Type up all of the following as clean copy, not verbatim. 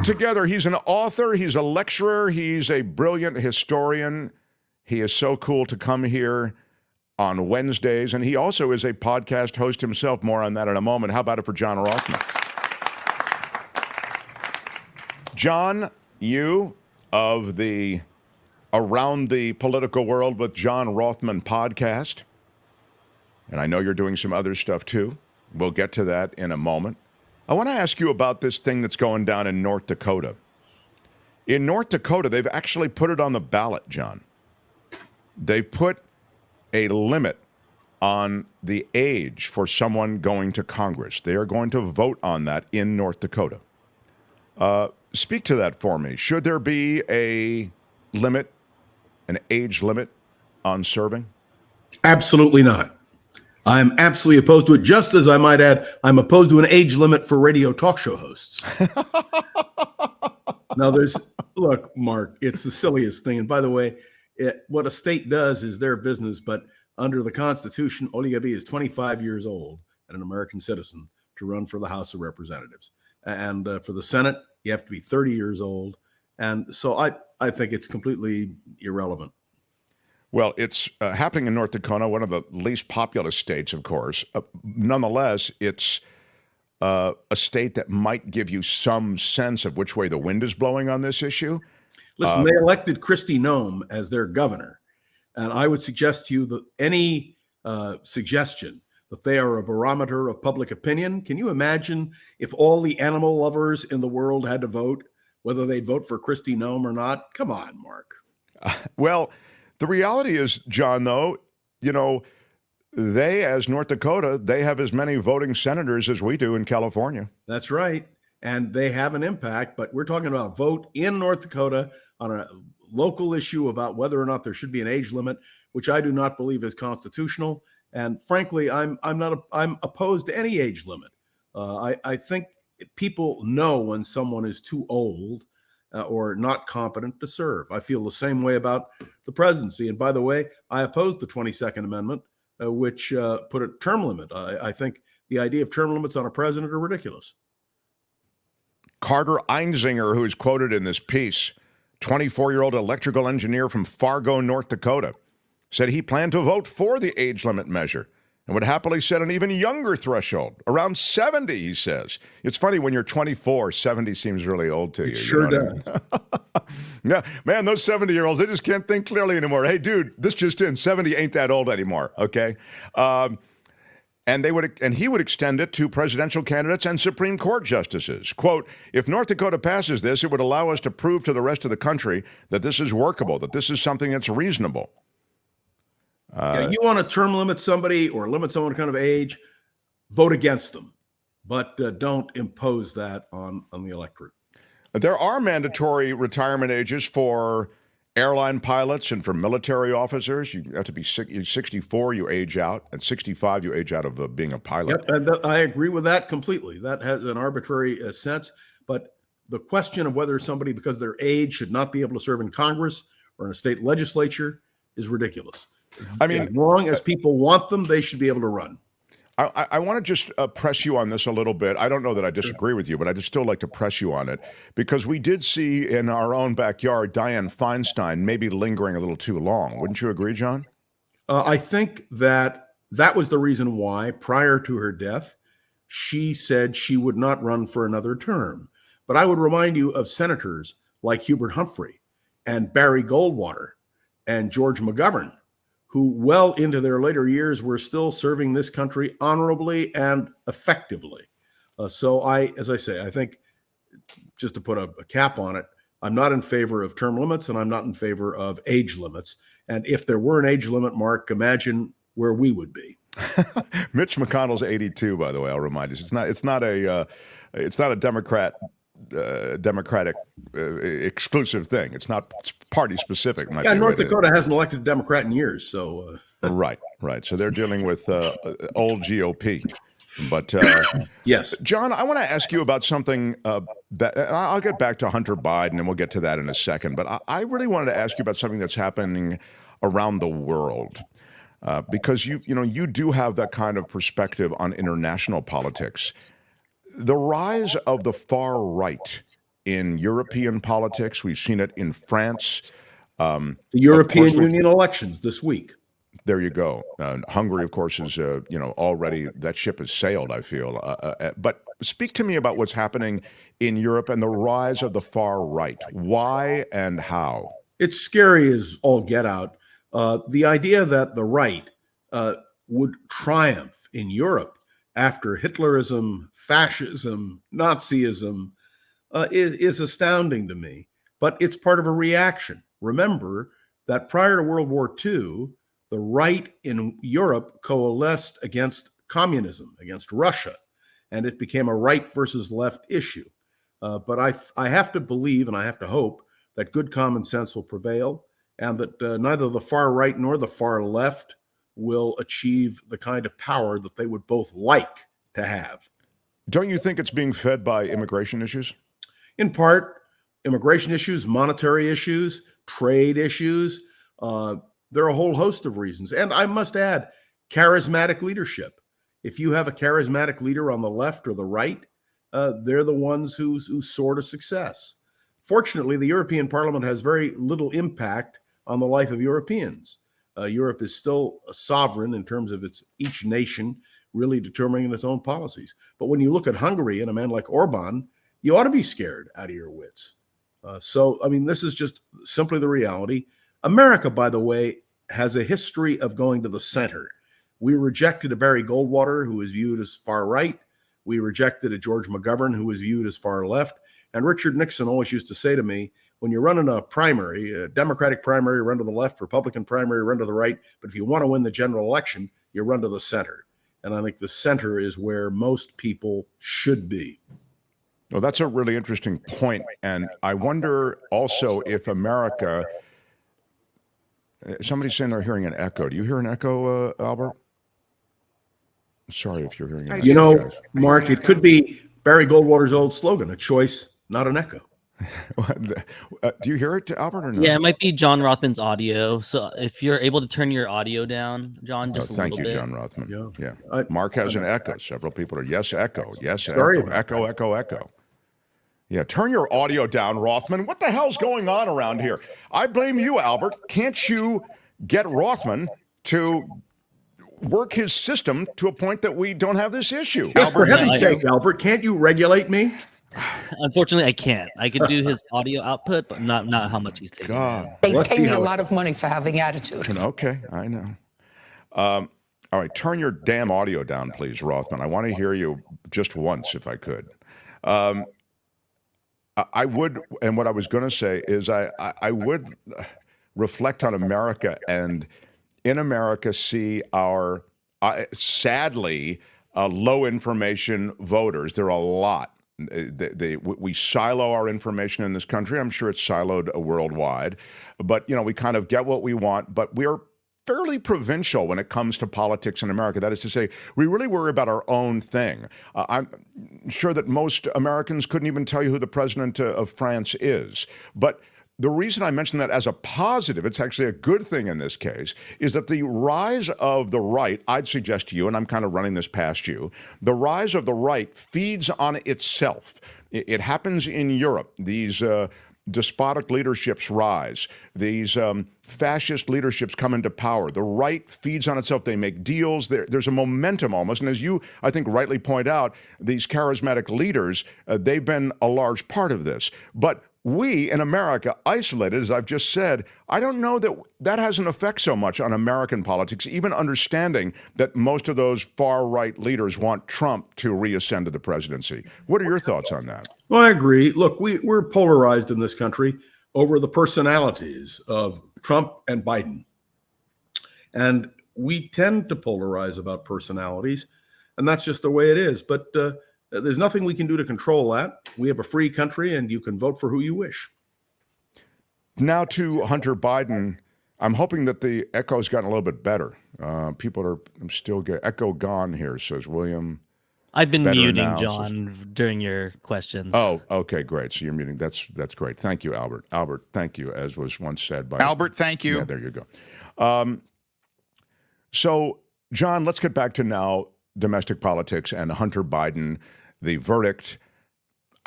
together. He's an author. He's a lecturer. He's a brilliant historian. He is so cool to come here on Wednesdays, and he also is a podcast host himself. More on that in a moment. How about it for John Rothmann? John, you of the Around the Political World with John Rothmann podcast, and I know you're doing some other stuff too. We'll get to that in a moment. I want to ask you about this thing that's going down in North Dakota. In North Dakota, they've actually put it on the ballot, John. They've put a limit on the age for someone going to Congress. They are going to vote on that in North Dakota. Speak to that for me. Should there be a limit, an age limit on serving? Absolutely not. I'm absolutely opposed to it. Just as I might add, I'm opposed to an age limit for radio talk show hosts. Now, look, Mark, it's the silliest thing. And by the way, what a state does is their business, but under the Constitution, all you gotta be is 25 years old and an American citizen to run for the House of Representatives. And for the Senate, you have to be 30 years old. And so I think it's completely irrelevant. Well, it's happening in North Dakota, one of the least populous states, of course. Nonetheless, it's a state that might give you some sense of which way the wind is blowing on this issue. Listen, they elected Kristi Noem as their governor. And I would suggest to you that any suggestion that they are a barometer of public opinion, can you imagine if all the animal lovers in the world had to vote, whether they'd vote for Kristi Noem or not? Come on, Mark. Well, the reality is, John, though, you know, they, as North Dakota, they have as many voting senators as we do in California. That's right. And they have an impact, but we're talking about a vote in North Dakota on a local issue about whether or not there should be an age limit, which I do not believe is constitutional. And frankly, I'm opposed to any age limit. I think people know when someone is too old or not competent to serve. I feel the same way about the presidency. And by the way, I oppose the 22nd Amendment, which put a term limit. I think the idea of term limits on a president are ridiculous. Carter Einzinger, who is quoted in this piece, 24-year-old electrical engineer from Fargo, North Dakota, said he planned to vote for the age limit measure and would happily set an even younger threshold, around 70, he says. It's funny, when you're 24, 70 seems really old to you. It sure does. Yeah, man, those 70-year-olds, they just can't think clearly anymore. Hey, dude, this just in, 70 ain't that old anymore, okay? And he would extend it to presidential candidates and Supreme Court justices. Quote, if North Dakota passes this, it would allow us to prove to the rest of the country that this is workable, that this is something that's reasonable. You want to term limit somebody or limit someone kind of age, vote against them, but don't impose that on the electorate. There are mandatory retirement ages for airline pilots and for military officers. You have to be 64, you age out, and 65, you age out of being a pilot. Yep, and I agree with that completely. That has an arbitrary sense, but the question of whether somebody, because of their age, should not be able to serve in Congress or in a state legislature is ridiculous. I mean, as long as people want them, they should be able to run. I want to just press you on this a little bit. I don't know that I disagree with you, but I just still like to press you on it, because we did see in our own backyard Dianne Feinstein maybe lingering a little too long. Wouldn't you agree, John? I think that was the reason why, prior to her death, she said she would not run for another term. But I would remind you of senators like Hubert Humphrey and Barry Goldwater and George McGovern, who well into their later years were still serving this country honorably and effectively. So as I say, I think, just to put a cap on it, I'm not in favor of term limits and I'm not in favor of age limits. And if there were an age limit, Mark, imagine where we would be. Mitch McConnell's 82, by the way, I'll remind you. It's not a Democratic exclusive thing. It's not party specific. Yeah, North Dakota hasn't elected a Democrat in years, so right. So they're dealing with old GOP. But yes, John, I want to ask you about something that I'll get back to Hunter Biden, and we'll get to that in a second. But I really wanted to ask you about something that's happening around the world, because you do have that kind of perspective on international politics. The rise of the far right in European politics. We've seen it in France. The European Union elections this week. There you go. Hungary, of course, is already that ship has sailed, I feel. But speak to me about what's happening in Europe and the rise of the far right. Why and how? It's scary as all get out. The idea that the right would triumph in Europe after Hitlerism, fascism, Nazism is astounding to me. But it's part of a reaction. Remember that prior to World War II, the right in Europe coalesced against communism, against Russia, and it became a right versus left issue. But I have to believe and I have to hope that good common sense will prevail and that neither the far right nor the far left will achieve the kind of power that they would both like to have. Don't you think it's being fed by immigration issues? In part, immigration issues, monetary issues, trade issues. There are a whole host of reasons. And I must add, charismatic leadership. If you have a charismatic leader on the left or the right, they're the ones who soar to success. Fortunately, the European Parliament has very little impact on the life of Europeans. Europe is still a sovereign in terms of each nation really determining its own policies. But when you look at Hungary and a man like Orban, you ought to be scared out of your wits. This is just simply the reality. America, by the way, has a history of going to the center. We rejected a Barry Goldwater, who was viewed as far right. We rejected a George McGovern, who was viewed as far left. And Richard Nixon always used to say to me, when you run in a primary, a Democratic primary, run to the left, Republican primary, run to the right. But if you want to win the general election, you run to the center. And I think the center is where most people should be. Well, that's a really interesting point. And I wonder also if America, somebody's saying they're hearing an echo. Do you hear an echo, Albert? Sorry if you're hearing an echo. Guys. Mark, it could be Barry Goldwater's old slogan, a choice, not an echo. Do you hear it, Albert, or no? Yeah, it might be John Rothman's audio. So if you're able to turn your audio down, John, just a little bit. Thank you, John Rothman. Yeah. Mark has an echo. Several people are, yes, echo. Yes, sorry echo. Echo. Yeah, turn your audio down, Rothman. What the hell's going on around here? I blame you, Albert. Can't you get Rothman to work his system to a point that we don't have this issue? Yes, for heaven's sake, Albert, can't you regulate me? Unfortunately, I can't. I can do his audio output, but not how much he's taking. God. They pay me a lot of money for having attitude. Okay, I know. All right, turn your damn audio down, please, Rothman. I want to hear you just once, if I could. I would, and what I was going to say is I would reflect on America and in America see our, sadly, low information voters. There are a lot. We silo our information in this country. I'm sure it's siloed worldwide. But, we kind of get what we want, but we're fairly provincial when it comes to politics in America. That is to say, we really worry about our own thing. I'm sure that most Americans couldn't even tell you who the president of France is. But the reason I mention that as a positive, it's actually a good thing in this case, is that the rise of the right, I'd suggest to you, and I'm kind of running this past you, the rise of the right feeds on itself. It happens in Europe. These despotic leaderships rise. These fascist leaderships come into power. The right feeds on itself. They make deals. There's a momentum almost. And as you, I think, rightly point out, these charismatic leaders, they've been a large part of this. But we in America, isolated, as I've just said, I don't know that has an effect so much on American politics, even understanding that most of those far-right leaders want Trump to reascend to the presidency. What are your thoughts on that? Well, I agree. Look, we're polarized in this country over the personalities of Trump and Biden. And we tend to polarize about personalities, and that's just the way it is. But there's nothing we can do to control that. We have a free country, and you can vote for who you wish. Now to Hunter Biden. I'm hoping that the echo's gotten a little bit better. People are still getting echo gone here, says William. I've been muting John during your questions. Oh, okay, great. So you're muting. That's great. Thank you, Albert. Albert, thank you, as was once said by Albert. Thank you. Yeah, there you go. So, John, let's get back to now domestic politics and Hunter Biden. The verdict.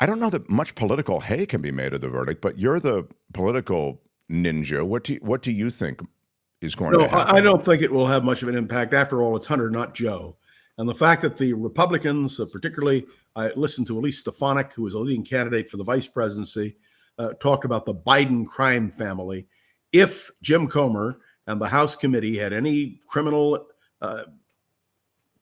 I don't know that much political hay can be made of the verdict, but you're the political ninja. What do you think is going No, to happen? I don't think it will have much of an impact. After all, it's Hunter, not Joe. And the fact that the Republicans, particularly, I listened to Elise Stefanik, who was a leading candidate for the vice presidency, talked about the Biden crime family. If Jim Comer and the House committee had any criminal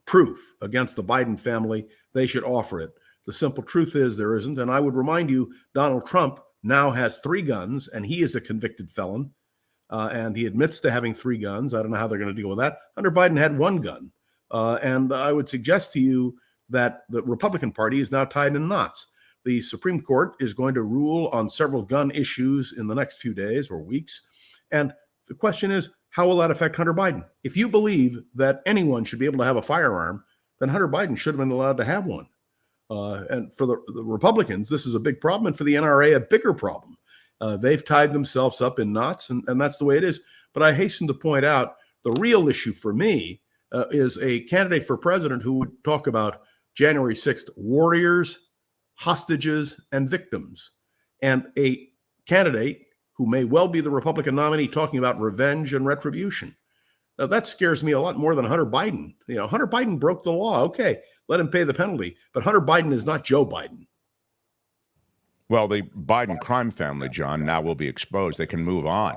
proof against the Biden family, they should offer it. The simple truth is there isn't. And I would remind you, Donald Trump now has 3 guns, and he is a convicted felon. And he admits to having 3 guns. I don't know how they're going to deal with that. Hunter Biden had 1 gun. And I would suggest to you that the Republican Party is now tied in knots. The Supreme Court is going to rule on several gun issues in the next few days or weeks. And the question is, how will that affect Hunter Biden? If you believe that anyone should be able to have a firearm, then Hunter Biden should have been allowed to have one. And for the Republicans, this is a big problem. And for the NRA, a bigger problem. They've tied themselves up in knots, and that's the way it is. But I hasten to point out the real issue for me is a candidate for president who would talk about January 6th warriors, hostages, and victims, and a candidate who may well be the Republican nominee talking about revenge and retribution. Now, that scares me a lot more than Hunter Biden. You know, Hunter Biden broke the law. Okay, let him pay the penalty. But Hunter Biden is not Joe Biden. Well, the Biden crime family, John, now will be exposed. They can move on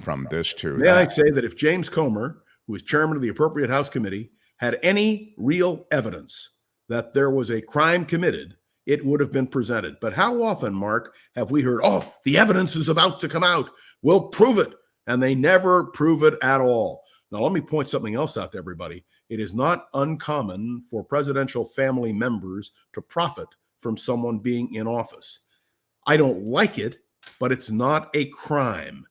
from this to May I say that if James Comer, who is chairman of the appropriate House committee, had any real evidence that there was a crime committed, it would have been presented. But how often, Mark, have we heard, oh, the evidence is about to come out, we'll prove it, and they never prove it at all. Now, let me point something else out to everybody. It is not uncommon for presidential family members to profit from someone being in office. I don't like it, but it's not a crime.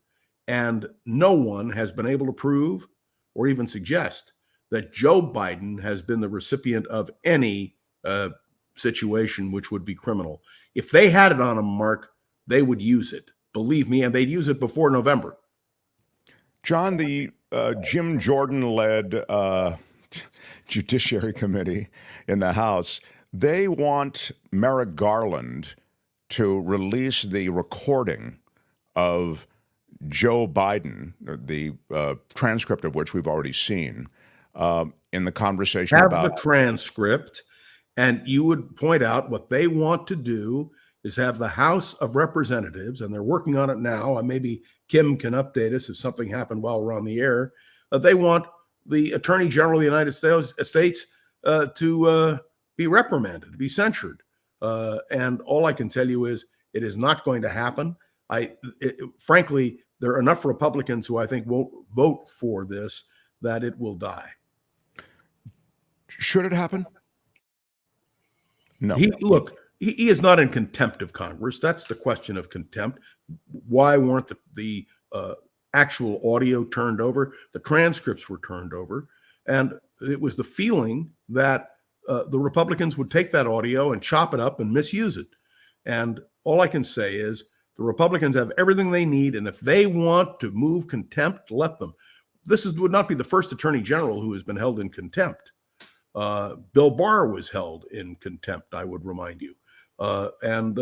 And no one has been able to prove or even suggest that Joe Biden has been the recipient of any situation which would be criminal. If they had it on him, Mark, they would use it. Believe me, and they'd use it before November. John, the Jim Jordan-led Judiciary Committee in the House, they want Merrick Garland to release the recording of Joe Biden, the transcript of which we've already seen, in the conversation about the transcript, and you would point out what they want to do is have the House of Representatives, and they're working on it now. Maybe Kim can update us if something happened while we're on the air. They want the Attorney General of the United States to be reprimanded, to be censured. And all I can tell you is it is not going to happen. Frankly, there are enough Republicans who I think won't vote for this that it will die. Should it happen? No. He is not in contempt of Congress. That's the question of contempt. Why weren't the actual audio turned over? The transcripts were turned over. And it was the feeling that the Republicans would take that audio and chop it up and misuse it. And all I can say is the Republicans have everything they need. And if they want to move contempt, let them. This would not be the first attorney general who has been held in contempt. Bill Barr was held in contempt, I would remind you. And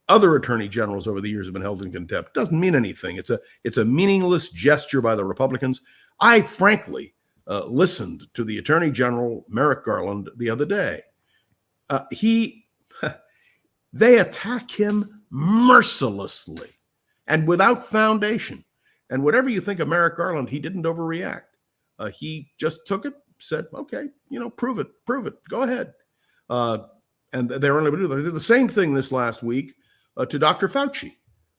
other attorney generals over the years have been held in contempt. Doesn't mean anything. It's a meaningless gesture by the Republicans. I frankly listened to the Attorney General Merrick Garland the other day. They attack him mercilessly and without foundation. And whatever you think of Merrick Garland, he didn't overreact. He just took it, said, okay, prove it, go ahead. And they're unable to do that. They did the same thing this last week to Dr. Fauci.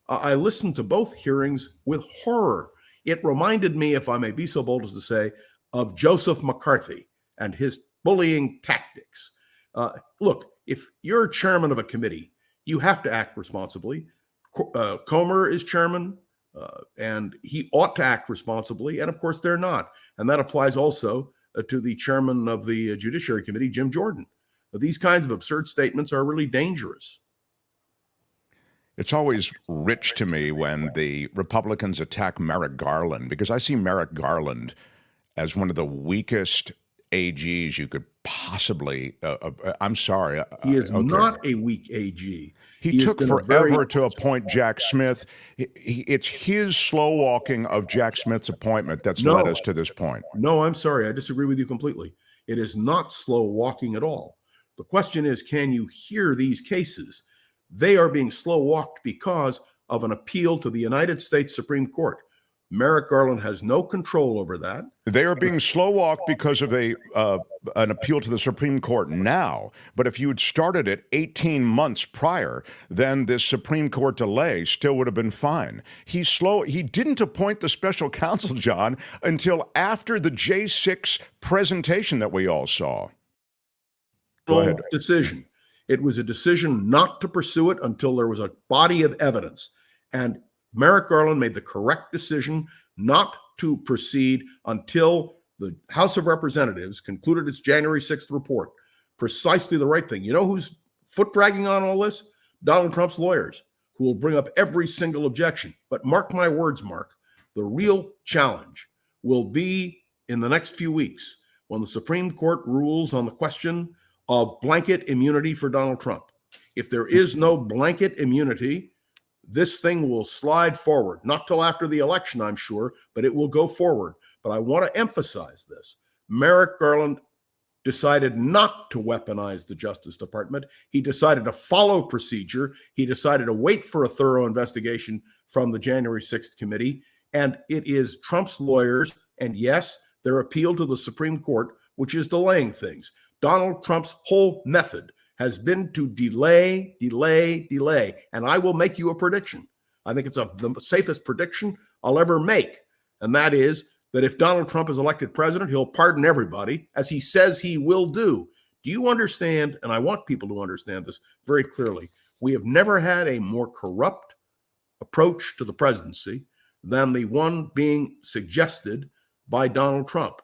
I listened to both hearings with horror. It reminded me, if I may be so bold as to say, of Joseph McCarthy and his bullying tactics. Look, if you're chairman of a committee, you have to act responsibly. Comer is chairman, and he ought to act responsibly. And of course, they're not. And that applies also to the chairman of the Judiciary Committee, Jim Jordan. These kinds of absurd statements are really dangerous. It's always rich to me when the Republicans attack Merrick Garland, because I see Merrick Garland as one of the weakest AGs you could possibly. I'm sorry. He is okay. not a weak AG. He has took been a forever to appoint Jack Smith. It's his slow walking of Jack Smith's appointment that's led us to this point. No, I'm sorry. I disagree with you completely. It is not slow walking at all. The question is, can you hear these cases? They are being slow walked because of an appeal to the United States Supreme Court. Merrick Garland has no control over that. They are being slow walked because of an appeal to the Supreme Court now. But if you had started it 18 months prior, then this Supreme Court delay still would have been fine. He's slow. He didn't appoint the special counsel, John, until after the J6 presentation that we all saw. Go ahead. Decision. It was a decision not to pursue it until there was a body of evidence. And Merrick Garland made the correct decision not to proceed until the House of Representatives concluded its January 6th report. Precisely the right thing. You know who's foot dragging on all this? Donald Trump's lawyers, who will bring up every single objection. But mark my words, Mark, the real challenge will be in the next few weeks when the Supreme Court rules on the question of blanket immunity for Donald Trump. If there is no blanket immunity, this thing will slide forward, not till after the election, I'm sure, but it will go forward. But I want to emphasize this. Merrick Garland decided not to weaponize the Justice Department. He decided to follow procedure. He decided to wait for a thorough investigation from the January 6th committee. And it is Trump's lawyers, and yes, their appeal to the Supreme Court, which is delaying things. Donald Trump's whole method has been to delay. And I will make you a prediction. I think it's the safest prediction I'll ever make. And that is that if Donald Trump is elected president, he'll pardon everybody, as he says he will do. Do you understand? And I want people to understand this very clearly. We have never had a more corrupt approach to the presidency than the one being suggested by Donald Trump.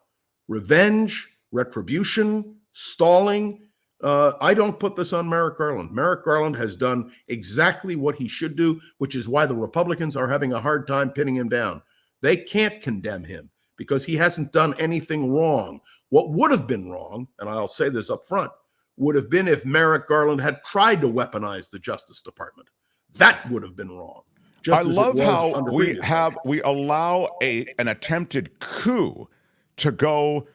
Revenge, retribution, stalling. I don't put this on Merrick Garland. Merrick Garland has done exactly what he should do, which is why the Republicans are having a hard time pinning him down. They can't condemn him because he hasn't done anything wrong. What would have been wrong, and I'll say this up front, would have been if Merrick Garland had tried to weaponize the Justice Department. That would have been wrong. I love how we allow an attempted coup to go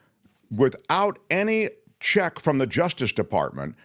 without any check from the Justice Department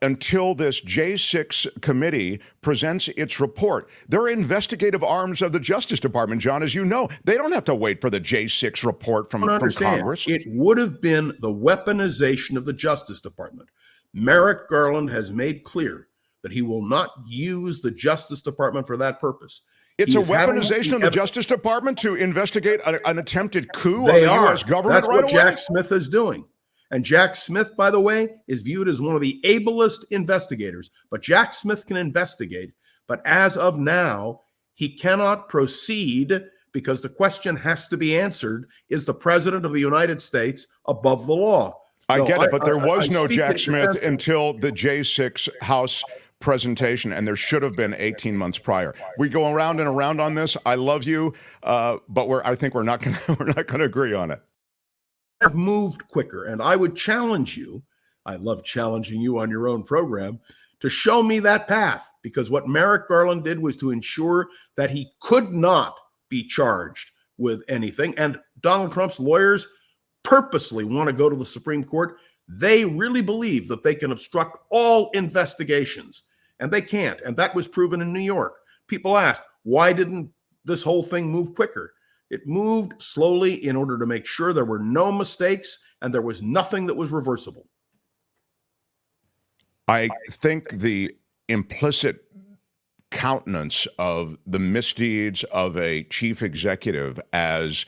until this J6 committee presents its report. They're investigative arms of the Justice Department, John, as you know. They don't have to wait for the J6 report from Congress. It would have been the weaponization of the Justice Department. Merrick Garland has made clear that he will not use the Justice Department for that purpose. It's a weaponization of the Justice Department to investigate an attempted coup on the U.S. government. That's what Jack Smith is doing. And Jack Smith, by the way, is viewed as one of the ablest investigators. But Jack Smith can investigate. But as of now, he cannot proceed because the question has to be answered, is the President of the United States above the law? I get it, but there was no Jack Smith until the J6 House presentation, and there should have been 18 months prior. We go around and around on this. I love you, but I think we're not going to agree on it. Have moved quicker, and I would challenge you. I love challenging you on your own program to show me that path, because what Merrick Garland did was to ensure that he could not be charged with anything. And Donald Trump's lawyers purposely want to go to the Supreme Court. They really believe that they can obstruct all investigations, and they can't. And that was proven in New York. People asked, why didn't this whole thing move quicker? It moved slowly in order to make sure there were no mistakes and there was nothing that was reversible. I think the implicit countenance of the misdeeds of a chief executive as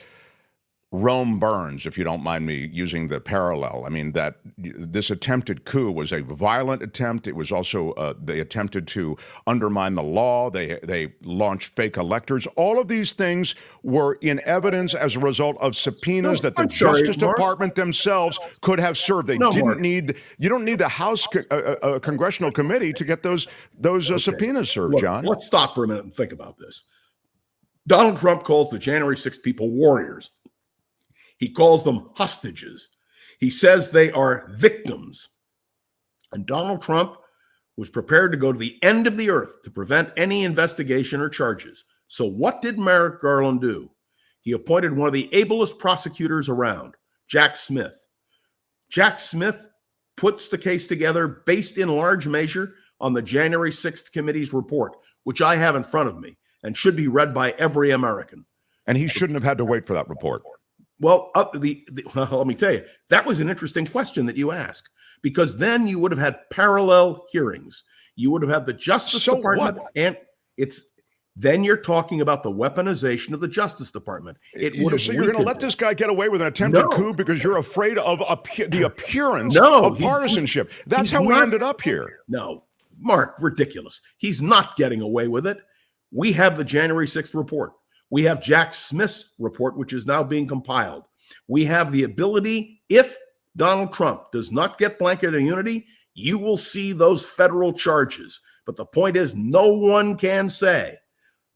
Rome burns, if you don't mind me using the parallel. I mean, that this attempted coup was a violent attempt. It was also, they attempted to undermine the law. They launched fake electors. All of these things were in evidence as a result of subpoenas that the Justice Department themselves could have served. They didn't need, you don't need the House Congressional Committee to get those subpoenas served, John. Let's stop for a minute and think about this. Donald Trump calls the January 6th people warriors. He calls them hostages. He says they are victims. And Donald Trump was prepared to go to the end of the earth to prevent any investigation or charges. So what did Merrick Garland do? He appointed one of the ablest prosecutors around, Jack Smith. Jack Smith puts the case together based in large measure on the January 6th committee's report, which I have in front of me and should be read by every American. And he shouldn't have had to wait for that report. Well, let me tell you, that was an interesting question that you asked, because then you would have had parallel hearings. You would have had the Justice Department, and then you're talking about the weaponization of the Justice Department. So you're going to let this guy get away with an attempted coup because you're afraid of the appearance of partisanship. That's how we ended up here. No, Mark, ridiculous. He's not getting away with it. We have the January 6th report. We have Jack Smith's report, which is now being compiled. We have the ability, if Donald Trump does not get blanket immunity, you will see those federal charges. But the point is, no one can say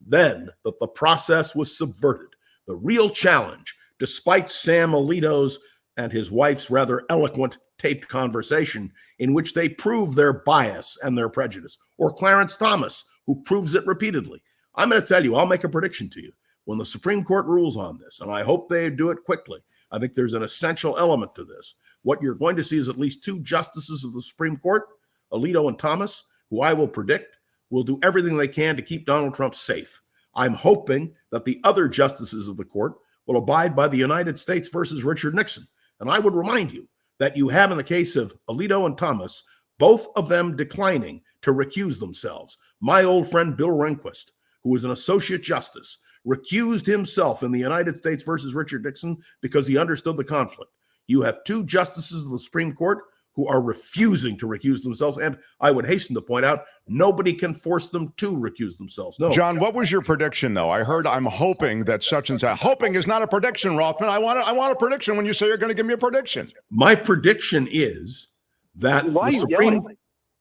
then that the process was subverted. The real challenge, despite Sam Alito's and his wife's rather eloquent taped conversation in which they prove their bias and their prejudice, or Clarence Thomas, who proves it repeatedly. I'm going to tell you, I'll make a prediction to you. When the Supreme Court rules on this, and I hope they do it quickly, I think there's an essential element to this. What you're going to see is at least two justices of the Supreme Court, Alito and Thomas, who I will predict will do everything they can to keep Donald Trump safe. I'm hoping that the other justices of the court will abide by the United States versus Richard Nixon. And I would remind you that you have in the case of Alito and Thomas, both of them declining to recuse themselves. My old friend Bill Rehnquist, who was an associate justice, recused himself in the United States versus Richard Nixon because he understood the conflict. You have two justices of the Supreme Court who are refusing to recuse themselves. And I would hasten to point out, nobody can force them to recuse themselves. No. John, what was your prediction, though? I heard I'm hoping that such and such. Hoping is not a prediction, Rothman. I want a prediction when you say you're going to give me a prediction. My prediction is that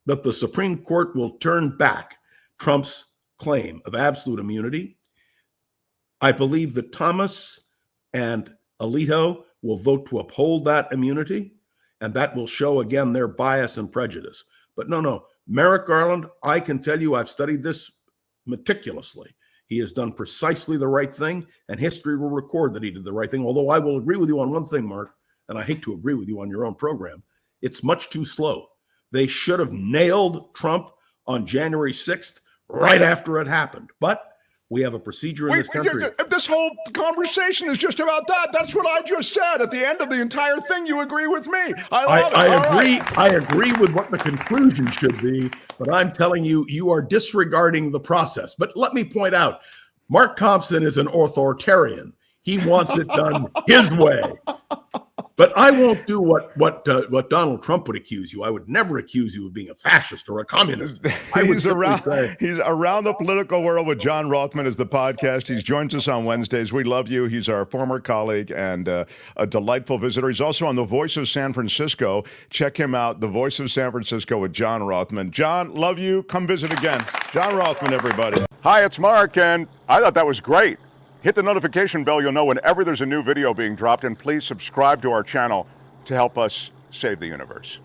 the Supreme Court will turn back Trump's claim of absolute immunity. I believe that Thomas and Alito will vote to uphold that immunity, and that will show again their bias and prejudice. But no, Merrick Garland, I can tell you I've studied this meticulously. He has done precisely the right thing, and history will record that he did the right thing. Although I will agree with you on one thing, Mark, and I hate to agree with you on your own program. It's much too slow. They should have nailed Trump on January 6th right after it happened. But we have a procedure in this country. This whole conversation is just about that. That's what I just said. At the end of the entire thing, you agree with me. I agree with what the conclusion should be, but I'm telling you, you are disregarding the process. But let me point out, Mark Thompson is an authoritarian. He wants it done his way. But I won't do what Donald Trump would accuse you. I would never accuse you of being a fascist or a communist. He's around the political world with John Rothman is the podcast. He joins us on Wednesdays. We love you. He's our former colleague and a delightful visitor. He's also on The Voice of San Francisco. Check him out, The Voice of San Francisco with John Rothman. John, love you. Come visit again. John Rothman, everybody. Hi, it's Mark, and I thought that was great. Hit the notification bell. You'll know whenever there's a new video being dropped, and please subscribe to our channel to help us save the universe.